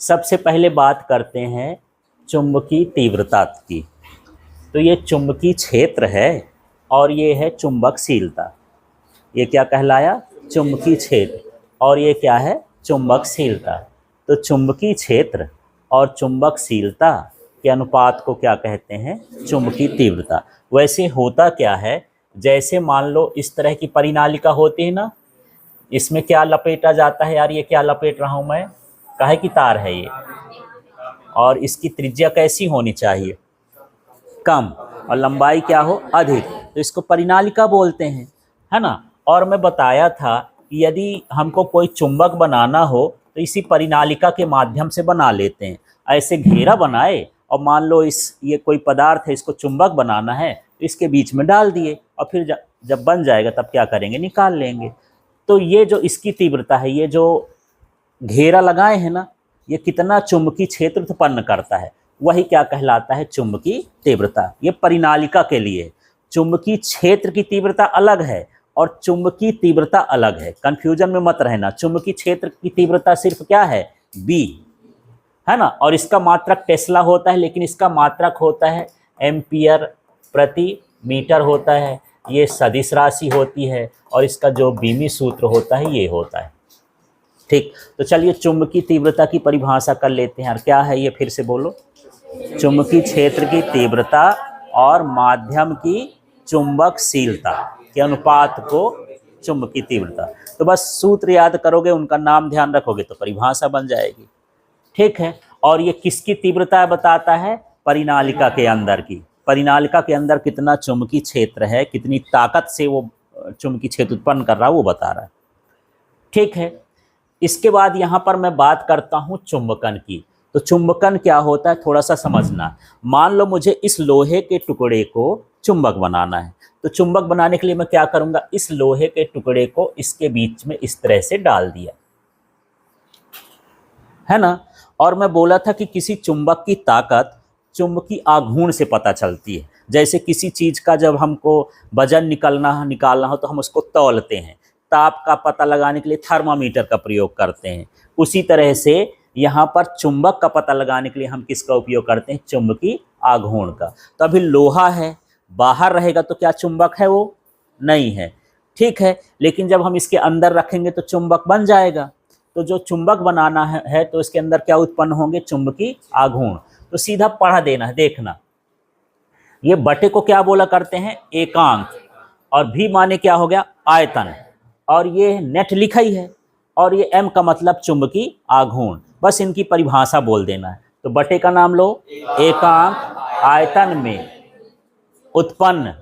सबसे पहले बात करते हैं चुंबकीय तीव्रता की। तो ये चुंबकीय क्षेत्र है और ये है चुंबकशीलता। ये क्या कहलाया? चुंबकीय क्षेत्र। और ये क्या है? चुंबकशीलता। तो चुंबकीय क्षेत्र और चुंबकशीलता के अनुपात को क्या कहते हैं? चुंबकीय तीव्रता। वैसे होता क्या है, जैसे मान लो इस तरह की परिनालिका होती है ना, इसमें क्या लपेटा जाता है यार? ये क्या लपेट रहा हूं मैं? काहे की तार है ये? और इसकी त्रिज्या कैसी होनी चाहिए? कम। और लंबाई क्या हो? अधिक। तो इसको परिनालिका बोलते हैं, है ना। और मैं बताया था कि यदि हमको कोई चुंबक बनाना हो तो इसी परिनालिका के माध्यम से बना लेते हैं। ऐसे घेरा बनाए और मान लो ये कोई पदार्थ है, इसको चुंबक बनाना है तो इसके बीच में डाल दिए और फिर जब बन जाएगा तब क्या करेंगे? निकाल लेंगे। तो ये जो इसकी तीव्रता है, ये जो घेरा लगाए हैं ना, ये कितना चुंबकीय क्षेत्र उत्पन्न करता है, वही क्या कहलाता है? चुंबकीय तीव्रता। ये परिनालिका के लिए चुंबकीय क्षेत्र की तीव्रता अलग है और चुंबकीय तीव्रता अलग है। कंफ्यूजन में मत रहना। चुंबकीय क्षेत्र की तीव्रता सिर्फ क्या है? बी, है ना। और इसका मात्रक टेस्ला होता है, लेकिन इसका मात्रक होता है एम्पियर प्रति मीटर होता है। ये सदिश राशि होती है और इसका जो बीमी सूत्र होता है ये होता है। ठीक, तो चलिए चुंबकीय तीव्रता की परिभाषा कर लेते हैं। क्या है ये? फिर से बोलो। चुंबकीय क्षेत्र की तीव्रता और माध्यम की चुंबकशीलता के अनुपात को चुंबकीय तीव्रता। तो बस सूत्र याद करोगे, उनका नाम ध्यान रखोगे तो परिभाषा बन जाएगी। ठीक है। और ये किसकी तीव्रता बताता है? परिनालिका के अंदर की। परिनालिका के अंदर कितना चुंबकीय क्षेत्र है, कितनी ताकत से वो चुंबकीय क्षेत्र उत्पन्न कर रहा है, वो बता रहा है। ठीक है। इसके बाद यहाँ पर मैं बात करता हूँ चुंबकन की। तो चुंबकन क्या होता है थोड़ा सा समझना। मान लो मुझे इस लोहे के टुकड़े को चुंबक बनाना है, तो चुंबक बनाने के लिए मैं क्या करूँगा? इस लोहे के टुकड़े को इसके बीच में इस तरह से डाल दिया, है ना। और मैं बोला था कि किसी चुंबक की ताकत चुंबकीय आघूर्ण से पता चलती है। जैसे किसी चीज़ का जब हमको वजन निकालना हो तो हम उसको तौलते हैं। ताप का पता लगाने के लिए थर्मामीटर का प्रयोग करते हैं। उसी तरह से यहाँ पर चुंबक का पता लगाने के लिए हम किसका उपयोग करते हैं? चुंबकीय आघूर्ण का। तो अभी लोहा है, बाहर रहेगा तो क्या चुंबक है? वो नहीं है। ठीक है। लेकिन जब हम इसके अंदर रखेंगे तो चुंबक बन जाएगा। तो जो चुंबक बनाना है तो इसके अंदर क्या उत्पन्न होंगे? चुंबकीय आघूर्ण। तो सीधा पढ़ देना है, देखना। ये बटे को क्या बोला करते हैं? एकांक। और भी माने क्या हो गया? आयतन। और ये नेट लिखा ही है। और ये m का मतलब चुंबकीय आघूर्ण। बस इनकी परिभाषा बोल देना है। तो बटे का नाम लो, एकांक आयतन में उत्पन्न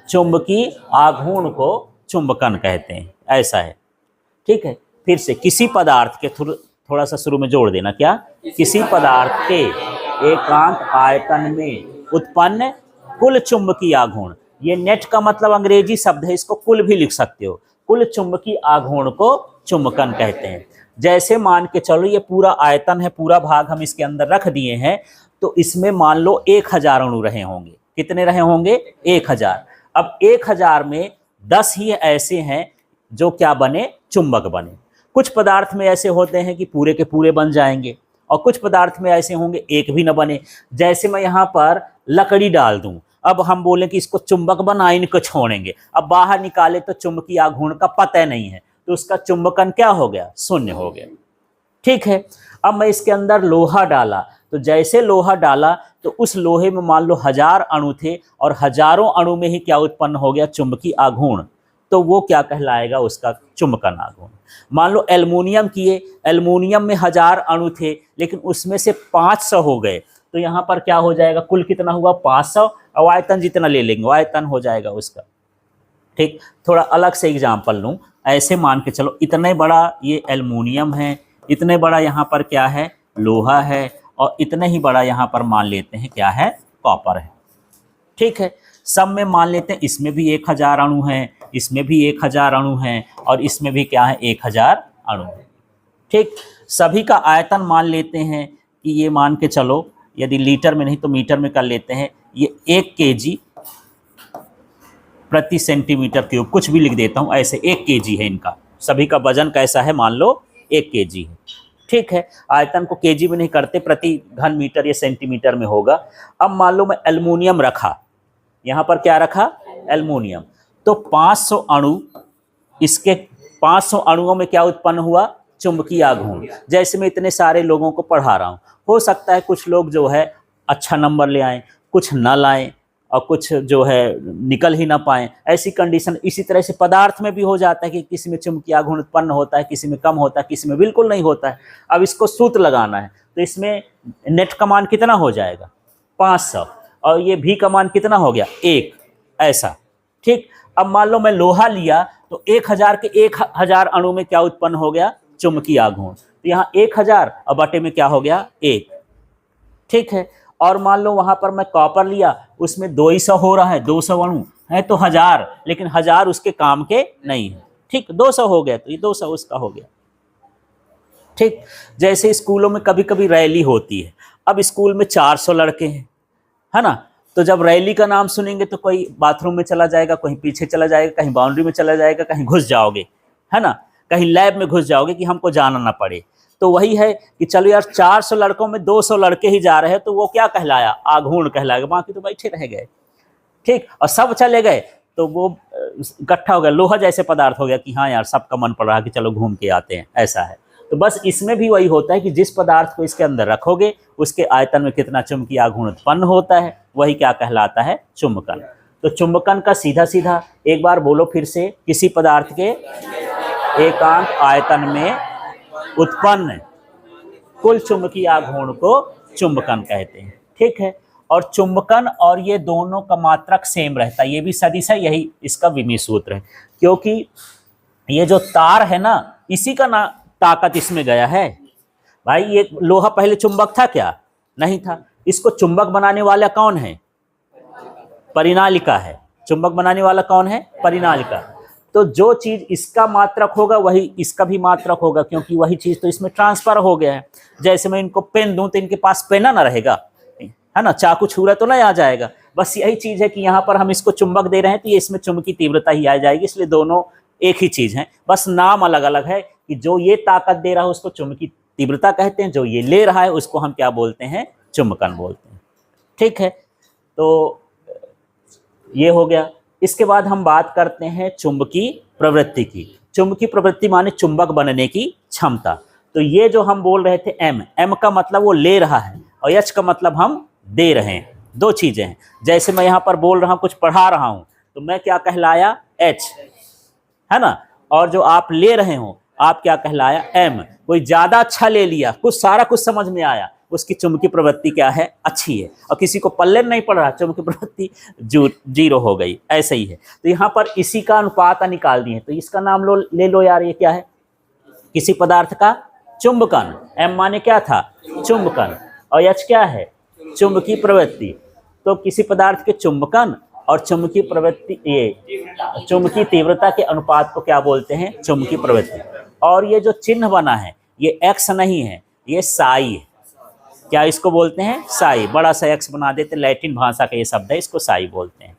चुंबकीय आघूर्ण को चुंबकन कहते हैं। ऐसा है। ठीक है। फिर से किसी पदार्थ के थोड़ा सा शुरू में जोड़ देना। क्या? किसी पदार्थ के एकांक आयतन में उत्पन्न कुल चुंबकीय आघूर्ण। ये नेट का मतलब अंग्रेजी शब्द है, इसको कुल भी लिख सकते हो। कुल चुंबकीय आघूर्ण को चुंबकन कहते हैं। जैसे मान के चलो ये पूरा आयतन है, पूरा भाग हम इसके अंदर रख दिए हैं, तो इसमें मान लो 1000 अणु रहे होंगे। कितने रहे होंगे? 1000। अब 1000 में 10 ही ऐसे हैं जो क्या बने? चुंबक बने। कुछ पदार्थ में ऐसे होते हैं कि पूरे के पूरे बन जाएंगे और कुछ पदार्थ में ऐसे होंगे एक भी न बने। जैसे मैं यहाँ पर लकड़ी डाल दूं, अब हम बोलें कि इसको चुंबक बना, इनको छोड़ेंगे, अब बाहर निकाले तो चुंबकीय आघूर्ण का पता नहीं है, तो उसका चुंबकन क्या हो गया? शून्य हो गया। ठीक है। अब मैं इसके अंदर लोहा डाला, तो जैसे लोहा डाला तो उस लोहे में मान लो 1000 अणु थे और हजारों अणु में ही क्या उत्पन्न हो गया? चुंबकीय आघूर्ण। तो वो क्या कहलाएगा? उसका चुंबकन आघूर्ण। मान लो एल्युमिनियम किए, एल्युमिनियम में 1000 अणु थे लेकिन उसमें से 500 हो गए, तो यहाँ पर क्या हो जाएगा? कुल कितना हुआ? 500। और आयतन जितना ले लेंगे आयतन हो जाएगा उसका। ठीक। थोड़ा अलग से एग्जाम्पल लूँ। ऐसे मान के चलो इतने बड़ा ये एल्युमिनियम है, इतने बड़ा यहाँ पर क्या है? लोहा है, और इतने ही बड़ा यहाँ पर मान लेते हैं क्या है? कॉपर है। ठीक है। सब में मान लेते हैं इसमें भी 1000 अणु हैं, इसमें भी 1000 अणु हैं, और इसमें भी क्या है? 1000 अणु है। ठीक। सभी का आयतन मान लेते हैं कि ये मान के चलो, यदि लीटर में नहीं तो मीटर में कर लेते हैं, ये 1 kg प्रति सेंटीमीटर क्यूब, कुछ भी लिख देता हूँ ऐसे। 1 kg है इनका, सभी का वजन कैसा है? मान लो 1 kg है। ठीक है, आयतन को केजी में नहीं करते, प्रति घन मीटर या सेंटीमीटर में होगा। अब मान लो मैं एल्युमिनियम रखा, यहाँ पर क्या रखा, एल्युमिनियम, तो 500 अणु, इसके 500 अणुओं में क्या उत्पन्न हुआ, चुंबकीय आघूर्ण। जैसे मैं इतने सारे लोगों को पढ़ा रहा हूँ, हो सकता है कुछ लोग जो है अच्छा नंबर ले आएँ, कुछ न लाएं, और कुछ जो है निकल ही ना पाएँ, ऐसी कंडीशन। इसी तरह से पदार्थ में भी हो जाता है कि किसी में चुंबकीय आघूर्ण उत्पन्न होता है, किसी में कम होता है, किसी में बिल्कुल नहीं होता है। अब इसको सूत्र लगाना है, तो इसमें नेट का मान कितना हो जाएगा, 500, और ये भी का मान कितना हो गया, 1, ऐसा। ठीक, अब मान लो मैं लोहा लिया, तो 1000 के 1000 अणु में क्या उत्पन्न हो गया, चुंबकीय आघूर्ण। तो यहाँ 1000 और बटे में क्या हो गया, 1। ठीक है, और मान लो वहां पर मैं कॉपर लिया, उसमें 200 हो रहा है, 200 अणु है तो 1000, लेकिन 1000 उसके काम के नहीं है। ठीक, 200 हो गया, तो ये 200 उसका हो गया। ठीक, जैसे स्कूलों में कभी कभी रैली होती है, अब स्कूल में 400 लड़के हैं, है ना, तो जब रैली का नाम सुनेंगे तो कोई बाथरूम में चला जाएगा, कहीं पीछे चला जाएगा, कहीं बाउंड्री में चला जाएगा, कहीं घुस जाओगे, है ना, कहीं लैब में घुस जाओगे कि हमको जाना ना पड़े। तो वही है कि चलो यार 400 लड़कों में 200 लड़के ही जा रहे हैं, तो वो क्या कहलाया, आघूर्ण कहलाएगा, बाकी तो बैठे रह गए। ठीक, और सब चले गए तो वो इकट्ठा हो गया, लोहा जैसे पदार्थ हो गया कि हाँ यार सबका मन पड़ रहा है कि चलो घूम के आते हैं, ऐसा है। तो बस इसमें भी वही होता है कि जिस पदार्थ को इसके अंदर रखोगे उसके आयतन में कितना चुंबकीय आघूर्ण उत्पन्न होता है, वही क्या कहलाता है, चुंबकन। तो चुंबकन का सीधा सीधा एक बार बोलो फिर से, किसी पदार्थ के एकांक आयतन में उत्पन्न कुल चुंबकीय आघूर्ण को चुंबकन कहते हैं। ठीक है, और चुंबकन और ये दोनों का मात्रक सेम रहता है, ये भी सदिश है, यही इसका विमीय सूत्र है। क्योंकि ये जो तार है ना, इसी का ना ताकत इसमें गया है भाई। ये लोहा पहले चुंबक था क्या, नहीं था। इसको चुंबक बनाने वाला कौन है, परिनालिका है। चुंबक बनाने वाला कौन है, परिनालिका। तो जो चीज इसका मात्रक होगा वही इसका भी मात्रक होगा, क्योंकि वही चीज तो इसमें ट्रांसफर हो गया है। जैसे मैं इनको पेन दूं तो इनके पास पेना ना रहेगा, है ना, चाकू छुरा तो नहीं आ जाएगा। बस यही चीज है कि यहाँ पर हम इसको चुंबक दे रहे हैं तो ये इसमें चुंबकीय तीव्रता ही आ जाएगी, इसलिए दोनों एक ही चीज है, बस नाम अलग अलग है कि जो ये ताकत दे रहा है उसको चुंबकीय तीव्रता कहते हैं, जो ये ले रहा है उसको हम क्या बोलते हैं, चुंबकन बोलते हैं। ठीक है, तो ये हो गया। इसके बाद हम बात करते हैं चुंबकीय प्रवृत्ति की। चुंबकीय प्रवृत्ति माने चुंबक बनने की क्षमता। तो ये जो हम बोल रहे थे एम का मतलब वो ले रहा है, और एच का मतलब हम दे रहे हैं, दो चीजें हैं। जैसे मैं यहाँ पर बोल रहा हूँ, कुछ पढ़ा रहा हूँ, तो मैं क्या कहलाया, एच, है ना, और जो आप ले रहे हो आप क्या कहलाया, एम। कोई ज्यादा अच्छा ले लिया, कुछ सारा कुछ समझ में आया, उसकी चुंबकीय प्रवृत्ति क्या है, अच्छी है। और किसी को पल्ले नहीं पड़ रहा, चुंबकीय प्रवृत्ति 0 हो गई, ऐसे ही है। तो यहाँ पर इसी का अनुपात निकाल दिए, तो इसका नाम ले लो यार, ये क्या है, किसी पदार्थ का चुंबकन। एम माने क्या था, चुंबकन, और एच क्या है, चुंबकीय प्रवृत्ति। तो किसी पदार्थ के चुंबकन और चुंबकीय प्रवृत्ति, ये चुंबकीय तीव्रता के अनुपात को क्या बोलते हैं, चुंबकीय प्रवृत्ति। और ये जो चिन्ह बना है ये एक्स नहीं है, ये साई है। क्या इसको बोलते हैं, साई, बड़ा सा एक्स बना देते, लैटिन भाषा का ये शब्द है, इसको साई बोलते हैं।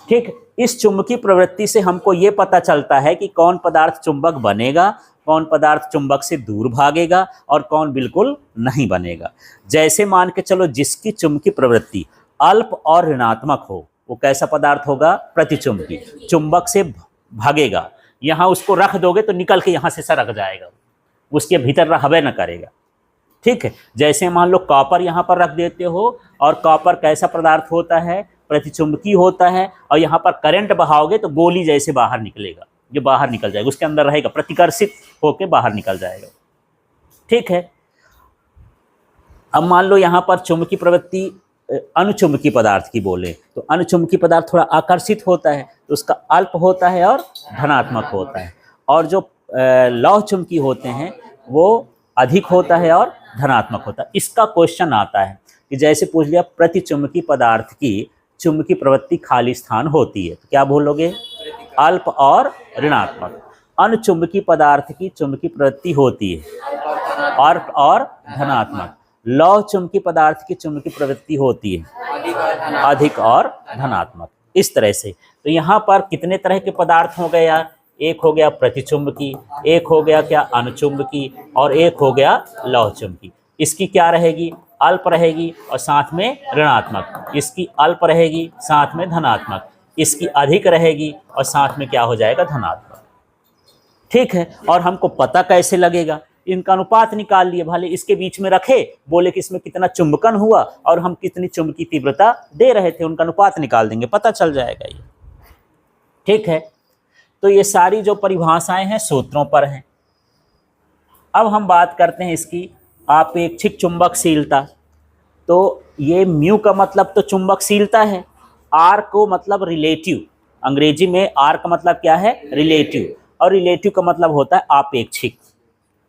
ठीक, इस चुंबकीय प्रवृत्ति से हमको ये पता चलता है कि कौन पदार्थ चुंबक बनेगा, कौन पदार्थ चुंबक से दूर भागेगा, और कौन बिल्कुल नहीं बनेगा। जैसे मान के चलो जिसकी चुंबकीय प्रवृत्ति अल्प और ऋणात्मक हो, वो कैसा पदार्थ होगा, प्रतिचुंबकी, चुंबक से भागेगा। यहाँ उसको रख दोगे तो निकल के यहाँ से सरक जाएगा, उसके भीतर रहबे न करेगा। ठीक है, जैसे मान लो कॉपर यहाँ पर रख देते हो, और कॉपर कैसा पदार्थ होता है, प्रतिचुंबकी होता है, और यहाँ पर करंट बहाओगे तो गोली जैसे बाहर निकलेगा, जो बाहर निकल जाएगा, उसके अंदर रहेगा, प्रतिकर्षित होकर बाहर निकल जाएगा। ठीक है, अब मान लो यहाँ पर चुंबकीय प्रवृत्ति अनुचुंबकीय पदार्थ की बोले, तो अनुचुंबकीय पदार्थ थोड़ा आकर्षित होता है, तो उसका अल्प होता है और धनात्मक होता है। और जो लौह चुंबकीय होते हैं वो अधिक होता है और धनात्मक होता है। इसका क्वेश्चन आता है कि जैसे पूछ लिया प्रतिचुंबकीय पदार्थ की चुंबकीय प्रवृत्ति खाली स्थान होती है, तो क्या बोलोगे, अल्प और ऋणात्मक। अनुचुंबकीय पदार्थ की चुंबकीय प्रवृत्ति होती है अल्प और धनात्मक। लौह चुंबकीय पदार्थ की चुंबकीय प्रवृत्ति होती है अधिक और धनात्मक। इस तरह से तो यहाँ पर कितने तरह के पदार्थ हो गए यार, एक हो गया प्रतिचुंबकी, एक हो गया क्या अनुचुंबकी, और एक हो गया लौह चुंबकी। इसकी क्या रहेगी, अल्प रहेगी और साथ में ऋणात्मक, इसकी अल्प रहेगी साथ में धनात्मक, इसकी अधिक रहेगी और साथ में क्या हो जाएगा, धनात्मक। ठीक है, और हमको पता कैसे लगेगा, इनका अनुपात निकाल लिए, भले इसके बीच में रखे, बोले कि इसमें कितना चुंबकन हुआ और हम कितनी चुंबकीय तीव्रता दे रहे थे, उनका अनुपात निकाल देंगे, पता चल जाएगा ये। ठीक है, तो ये सारी जो परिभाषाएं हैं सूत्रों पर हैं। अब हम बात करते हैं इसकी आपेक्षिक चुंबकशीलता। तो ये म्यू का मतलब तो चुंबकशीलता है, आर को मतलब रिलेटिव, अंग्रेजी में आर का मतलब क्या है, रिलेटिव, और रिलेटिव का मतलब होता है आपेक्षिक।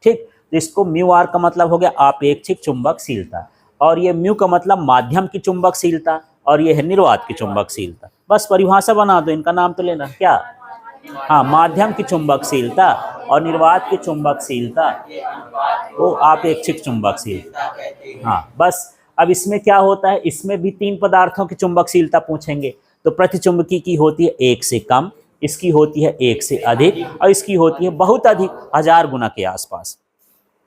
ठीक, तो इसको म्यू आर का मतलब हो गया आपेक्षिक चुंबकशीलता, और ये म्यू का मतलब माध्यम की चुंबकशीलता, और ये है निर्वात की चुंबकशीलता। बस परिभाषा बना दो, इनका नाम तो लेना क्या, हाँ, माध्यम की चुंबकशीलता और निर्वात की चुंबकशीलता वो आपेक्षिक चुंबकशीलता। हाँ बस, अब इसमें क्या होता है, इसमें भी तीन पदार्थों की चुंबकशीलता पूछेंगे। तो प्रतिचुंबकी की होती है 1 से कम, इसकी होती है 1 से अधिक, और इसकी होती है बहुत अधिक, 1000 गुना के आसपास।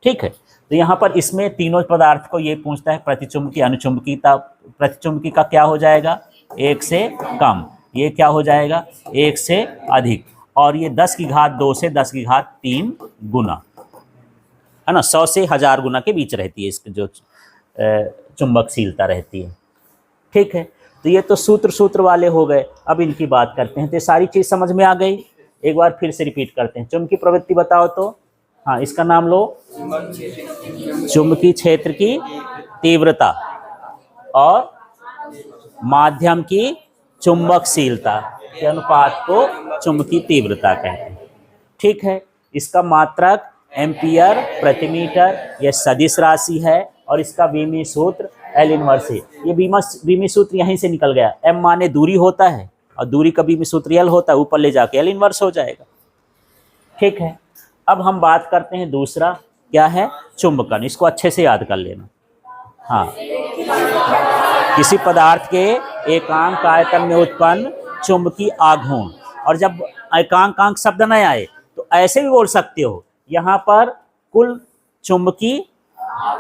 ठीक है, तो यहाँ पर इसमें तीनों पदार्थ को ये पूछता है, प्रतिचुंबकी, अनुचुंबकीता। प्रतिचुंबकी का क्या हो जाएगा, 1 से कम, ये क्या हो जाएगा 1 से अधिक, और ये 10 की घात 2 से 10 की घात 3 गुना, है ना, 100 से 1000 गुना के बीच रहती है इसकी जो चुंबकशीलता रहती है। ठीक है, तो ये तो सूत्र वाले हो गए। अब इनकी बात करते हैं, तो सारी चीज़ समझ में आ गई। एक बार फिर से रिपीट करते हैं, चुंबकीय प्रवृत्ति बताओ तो, हाँ इसका नाम लो, चुंबकीय क्षेत्र की तीव्रता और माध्यम की चुंबकशीलता के अनुपात को चुंबकीय तीव्रता कहते हैं। ठीक है, इसका मात्रक एम्पियर प्रति मीटर, यह सदिश राशि है, और इसका बीमी सूत्र एल इनवर्स है। ये बीमी सूत्र यहीं से निकल गया, एम माने दूरी होता है और दूरी का बीमी सूत्र एल होता है, ऊपर ले जाके एल इनवर्स हो जाएगा। ठीक है, अब हम बात करते हैं दूसरा, क्या है, चुंबकन। इसको अच्छे से याद कर लेना। हाँ, किसी पदार्थ के एकांक आयतन में उत्पन्न चुंबकीय आघूर्ण, और जब एकांक शब्द न आए तो ऐसे भी बोल सकते हो, यहाँ पर कुल चुंबकीय,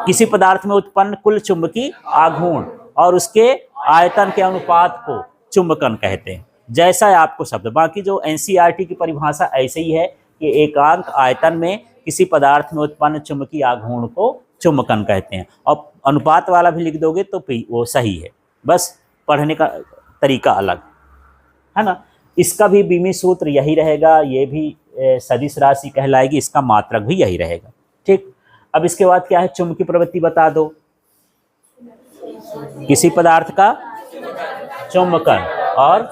किसी पदार्थ में उत्पन्न कुल चुंबकीय आघूर्ण और उसके आयतन के अनुपात को चुंबकन कहते हैं। जैसा है आपको शब्द, बाकी जो एनसीईआरटी की परिभाषा ऐसे ही है कि एकांक आयतन में किसी पदार्थ में उत्पन्न चुंबकीय आघूर्ण को चुंबकन कहते हैं, और अनुपात वाला भी लिख दोगे तो वो सही है, बस पढ़ने का तरीका अलग है ना। इसका भी बीमी सूत्र यही रहेगा, ये भी सदिश राशि कहलाएगी, इसका मात्रक भी यही रहेगा। ठीक, अब इसके बाद क्या है, चुंबकीय प्रवृत्ति बता दो। किसी पदार्थ का चुंबकन और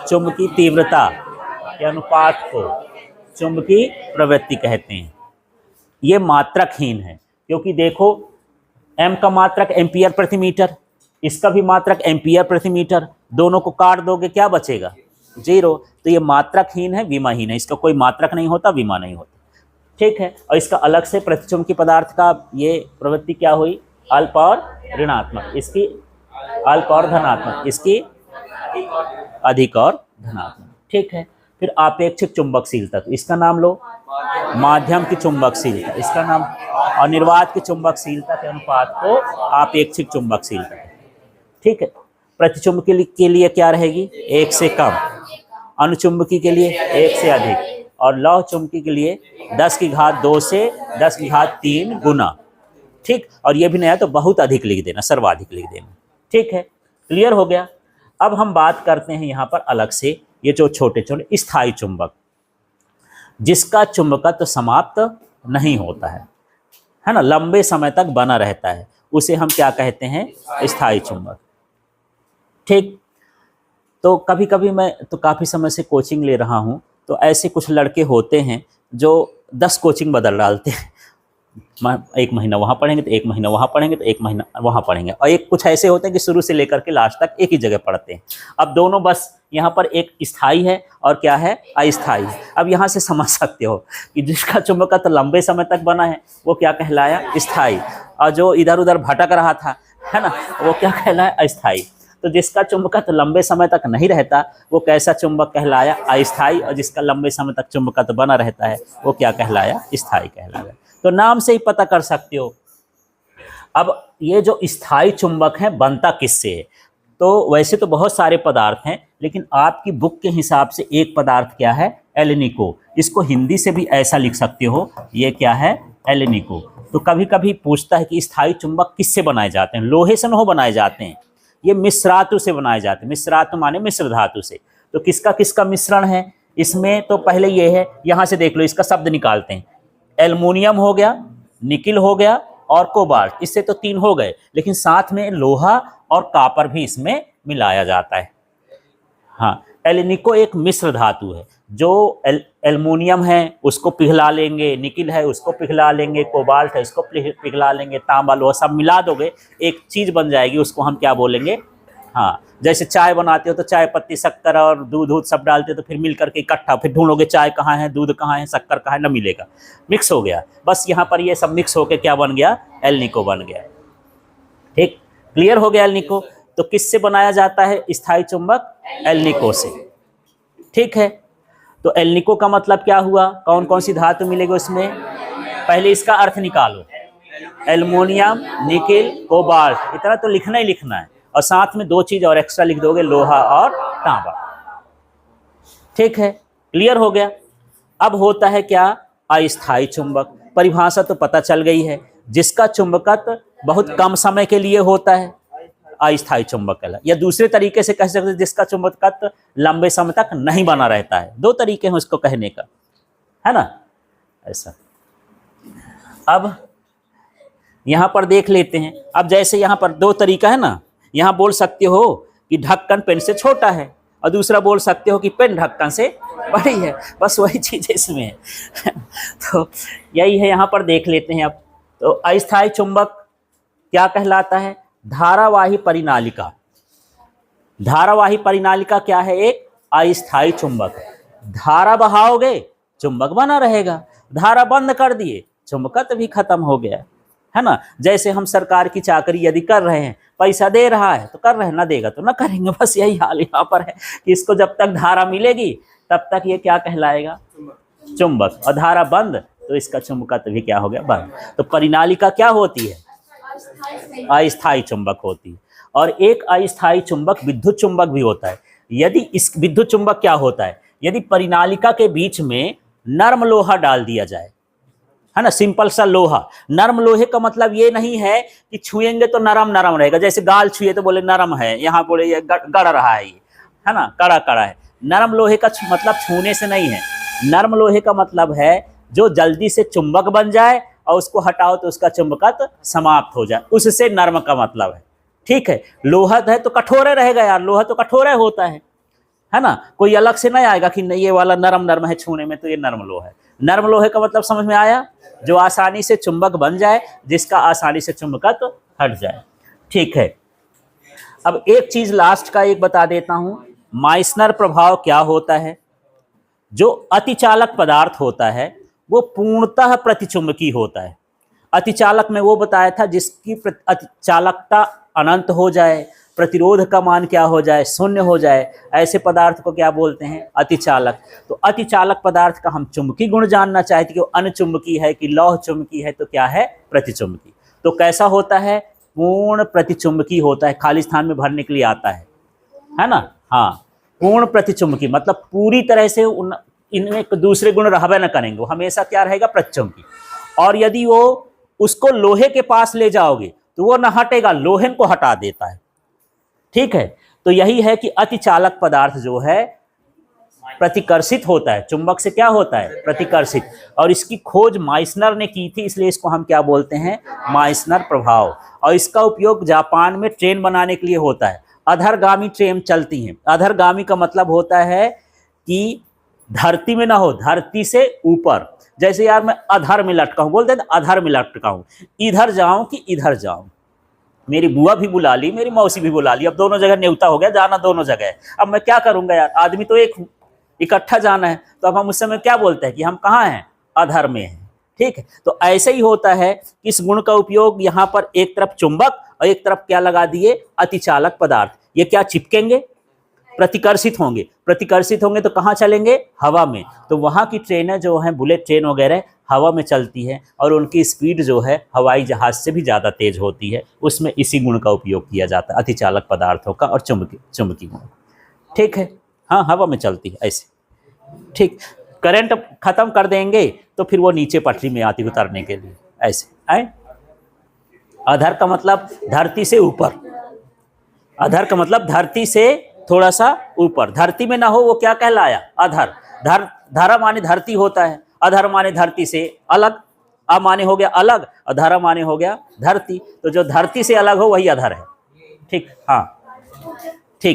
चुंबकीय तीव्रता के अनुपात को चुंबकीय प्रवृत्ति कहते हैं। ये मात्रकहीन है, क्योंकि देखो m का मात्रक एम्पियर प्रति मीटर, इसका भी मात्रक एम्पियर प्रति मीटर, दोनों को काट दोगे क्या बचेगा, 0। तो ये मात्रकहीन है, विमाहीन है, इसका कोई मात्रक नहीं होता, विमा नहीं होता। ठीक है, और इसका अलग से प्रतिचुंबकीय पदार्थ का ये प्रवृत्ति क्या हुई, अल्प और ऋणात्मक, इसकी अल्प और धनात्मक, इसकी अधिक और धनात्मक। ठीक है, फिर आपेक्षिक चुंबकशीलता, तो इसका नाम लो, माध्यम की चुंबकशीलता, इसका नाम, और निर्वात की चुंबकशीलता के अनुपात को आपेक्षिक चुंबकशीलता। ठीक है, प्रतिचुंबकी के लिए क्या रहेगी, 1 से कम, अनुचुंबकी के लिए 1 से अधिक, और लौह चुंबकी के लिए 10 की घात 2 से 10 की घात 3 गुना। ठीक, और ये भी नहीं है तो बहुत अधिक लिख देना, सर्वाधिक लिख देना। ठीक है, क्लियर हो गया। अब हम बात करते हैं यहाँ पर अलग से, ये जो छोटे छोटे स्थायी चुंबक, जिसका चुंबकत्व समाप्त नहीं होता है ना, लंबे समय तक बना रहता है, उसे हम क्या कहते हैं, स्थायी चुंबक। ठीक, तो कभी कभी मैं तो काफ़ी समय से कोचिंग ले रहा हूँ, तो ऐसे कुछ लड़के होते हैं जो 10 कोचिंग बदल डालते हैं, एक महीना वहाँ पढ़ेंगे तो एक महीना वहाँ पढ़ेंगे तो एक महीना वहाँ पढ़ेंगे, और एक कुछ ऐसे होते हैं कि शुरू से लेकर के लास्ट तक एक ही जगह पढ़ते हैं। अब दोनों बस यहाँ पर एक स्थायी है और क्या है, अस्थायी है। अब यहाँ से समझ सकते हो कि जिसका चुंबकत्व लंबे समय तक बना है वो क्या कहलाया, स्थायी, और जो इधर उधर भटक रहा था, है ना, वो क्या कहलाया, अस्थायी। तो जिसका चुंबकत्व लंबे समय तक नहीं रहता वो कैसा चुंबक कहलाया? अस्थायी। और जिसका लंबे समय तक चुंबकत्व बना रहता है वो क्या कहलाया? स्थायी कहलाया। तो नाम से ही पता कर सकते हो। अब ये जो स्थायी चुंबक है बनता किससे है? तो वैसे तो बहुत सारे पदार्थ हैं, लेकिन आपकी बुक के हिसाब से एक पदार्थ क्या है? एल्निको। इसको हिंदी से भी ऐसा लिख सकते हो, ये क्या है? एल्निको। तो कभी कभी पूछता है कि स्थायी चुंबक किससे बनाए जाते हैं? लोहे से नहीं बनाए जाते हैं, ये मिश्रातु से बनाए जाते हैं। मिश्रातु माने मिश्र धातु से। तो किसका किसका मिश्रण है इसमें? तो पहले ये है, यहाँ से देख लो, इसका शब्द निकालते हैं। एल्युमिनियम हो गया, निकिल हो गया और कोबाल्ट, इससे तो 3 हो गए, लेकिन साथ में लोहा और कॉपर भी इसमें मिलाया जाता है। हाँ, एल्निको एक मिश्र धातु है। जो एल्युमिनियम है उसको पिघला लेंगे, निकिल है उसको पिघला लेंगे, कोबाल्ट है उसको पिघला लेंगे, तांबा लोहा सब मिला दोगे एक चीज़ बन जाएगी, उसको हम क्या बोलेंगे? हाँ, जैसे चाय बनाते हो तो चाय पत्ती, शक्कर और दूध सब डालते हो तो फिर मिल करके इकट्ठा, फिर ढूंढोगे चाय कहाँ है, दूध कहाँ है, शक्कर कहाँ है, न मिलेगा, मिक्स हो गया। बस यहाँ पर ये सब मिक्स होके क्या बन गया? एल्निको बन गया। ठीक, क्लियर हो गया एल्निको। तो किससे बनाया जाता है स्थायी चुंबक? एल्निको से। ठीक है, तो एल्निको का मतलब क्या हुआ? कौन कौन सी धातु मिलेगी उसमें? पहले इसका अर्थ निकालो। एल्युमिनियम, निकिल, कोबाल्ट, इतना तो लिखना ही लिखना है, और साथ में 2 चीज और एक्स्ट्रा लिख दोगे, लोहा और तांबा। ठीक है, क्लियर हो गया। अब होता है क्या? अस्थायी चुंबक। परिभाषा तो पता चल गई है, जिसका चुंबकत्व बहुत कम समय के लिए होता है अस्थायी चुंबक कहलाता है। या दूसरे तरीके से कह सकते हैं जिसका चुंबकत्व लंबे समय तक नहीं बना रहता है। 2 तरीके हैं उसको कहने का, है ना? ऐसा। अब यहां पर देख लेते हैं। अब जैसे यहां पर 2 तरीका है ना, यहां बोल सकते हो कि ढक्कन पेन से छोटा है, और दूसरा बोल सकते हो कि पेन ढक्कन से बड़ी है। बस वही चीज इसमें है। तो यही है, यहां पर देख लेते हैं। अब तो अस्थायी चुंबक क्या कहलाता है? धारावाही परिनालिका। धारावाही परिनालिका क्या है? एक अस्थायी चुंबक है। धारा बहाओगे चुंबक बना रहेगा, धारा बंद कर दिए चुंबकत्व भी खत्म हो गया, है ना? जैसे हम सरकार की चाकरी यदि कर रहे हैं, पैसा दे रहा है तो कर रहे हैं, ना देगा तो ना करेंगे। बस यही हाल यहाँ पर है कि इसको जब तक धारा मिलेगी तब तक ये क्या कहलाएगा? चुंबक। और धारा बंद तो इसका चुंबकत्व भी क्या हो गया? बंद। तो परिनालिका क्या होती है? अस्थायी चुंबक होती है। और एक अस्थायी चुंबक विद्युत चुंबक भी होता है। यदि इस विद्युत चुंबक क्या होता है? यदि परिनालिका के बीच में नर्म लोहा डाल दिया जाए, है ना, सिंपल सा लोहा। नरम लोहे का मतलब ये नहीं है कि छुएंगे तो नरम नरम रहेगा, जैसे गाल छुए तो बोले नरम है, यहाँ बोले ये गड़ रहा है, ये है ना, कड़ा कड़ा है। नरम लोहे का मतलब छूने से नहीं है। नरम लोहे का मतलब है जो जल्दी से चुंबक बन जाए और उसको हटाओ तो उसका चुंबकत्व समाप्त हो जाए, उससे नर्म का मतलब है। ठीक है, लोहा है तो कठोरे रहेगा यार, लोहा तो कठोरे होता है ना, कोई अलग से नहीं आएगा कि नहीं ये वाला नरम नरम है छूने में तो ये नरम लोहा है। नरम लोहे का मतलब समझ में आया? जो आसानी से चुंबक बन जाए, जिसका आसानी से चुंबकत्व हट जाए। ठीक है, अब एक चीज लास्ट का एक बता देता हूं, माइसनर प्रभाव क्या होता है? जो अतिचालक पदार्थ होता है वो पूर्णतः प्रतिचुंबकी होता है। अतिचालक में वो बताया था जिसकी अतिचालकता अनंत हो जाए, प्रतिरोध का मान क्या हो जाए? 0 हो जाए, ऐसे पदार्थ को क्या बोलते हैं? अतिचालक। तो अतिचालक पदार्थ का हम चुंबकीय गुण जानना चाहते कि वो अनचुंबकी है कि लौह चुंबकी है, तो क्या है? प्रतिचुंबकी। तो कैसा होता है? पूर्ण प्रतिचुंबकी होता है, खाली स्थान में भरने के लिए आता है ना? हाँ, पूर्ण प्रतिचुंबकी मतलब पूरी तरह से इनमें दूसरे गुण रहबे न करेंगे, वो हमेशा क्या रहेगा? प्रतिचुंबकी। और यदि वो उसको लोहे के पास ले जाओगे तो वो न हटेगा, लोहे को हटा देता है। ठीक है, तो यही है कि अतिचालक पदार्थ जो है प्रतिकर्षित होता है, चुंबक से क्या होता है? प्रतिकर्षित। और इसकी खोज माइसनर ने की थी, इसलिए इसको हम क्या बोलते हैं? माइसनर प्रभाव। और इसका उपयोग जापान में ट्रेन बनाने के लिए होता है। अधरगामी ट्रेन चलती हैं। अधरगामी का मतलब होता है कि धरती में ना हो, धरती से ऊपर। जैसे यार मैं अधर में लटका हूं, बोलते हैं अधर में लटका हूं, इधर जाऊं कि इधर जाऊं। मेरी बुआ भी बुला ली, मेरी मौसी भी बुला ली, अब दोनों जगह न्योता हो गया, जाना दोनों जगह है। अब मैं क्या करूंगा यार, आदमी तो एक हूं, इकट्ठा जाना है, तो अब हम उस समय क्या बोलते हैं कि हम कहाँ हैं? अधर में हैं। ठीक है, तो ऐसे ही होता है कि इस गुण का उपयोग यहाँ पर एक तरफ चुंबक और एक तरफ क्या लगा दिए? अतिचालक पदार्थ। ये क्या चिपकेंगे, प्रतिकर्षित होंगे। प्रतिकर्षित होंगे तो कहाँ चलेंगे, हवा में। तो वहाँ की ट्रेनें जो हैं, बुलेट ट्रेन वगैरह हवा में चलती हैं और उनकी स्पीड जो है हवाई जहाज़ से भी ज़्यादा तेज़ होती है। उसमें इसी गुण का उपयोग किया जाता है, अतिचालक पदार्थों का और चुंबकीय गुण। ठीक है, हाँ, हवा में चलती है ऐसे। ठीक, करंट खत्म कर देंगे तो फिर वो नीचे पटरी में आती उतरने के लिए ऐसे आए। अधर का मतलब धरती से ऊपर, अधर का मतलब धरती से थोड़ा सा ऊपर, धरती में ना हो वो क्या कहलाया, अधर। धरा माने धरती होता है, अधर माने धरती से अलग, अ माने हो गया अलग, अधरा माने हो गया धरती। तो जो धरती से अलग हो वही अधर है। ठीक, हाँ।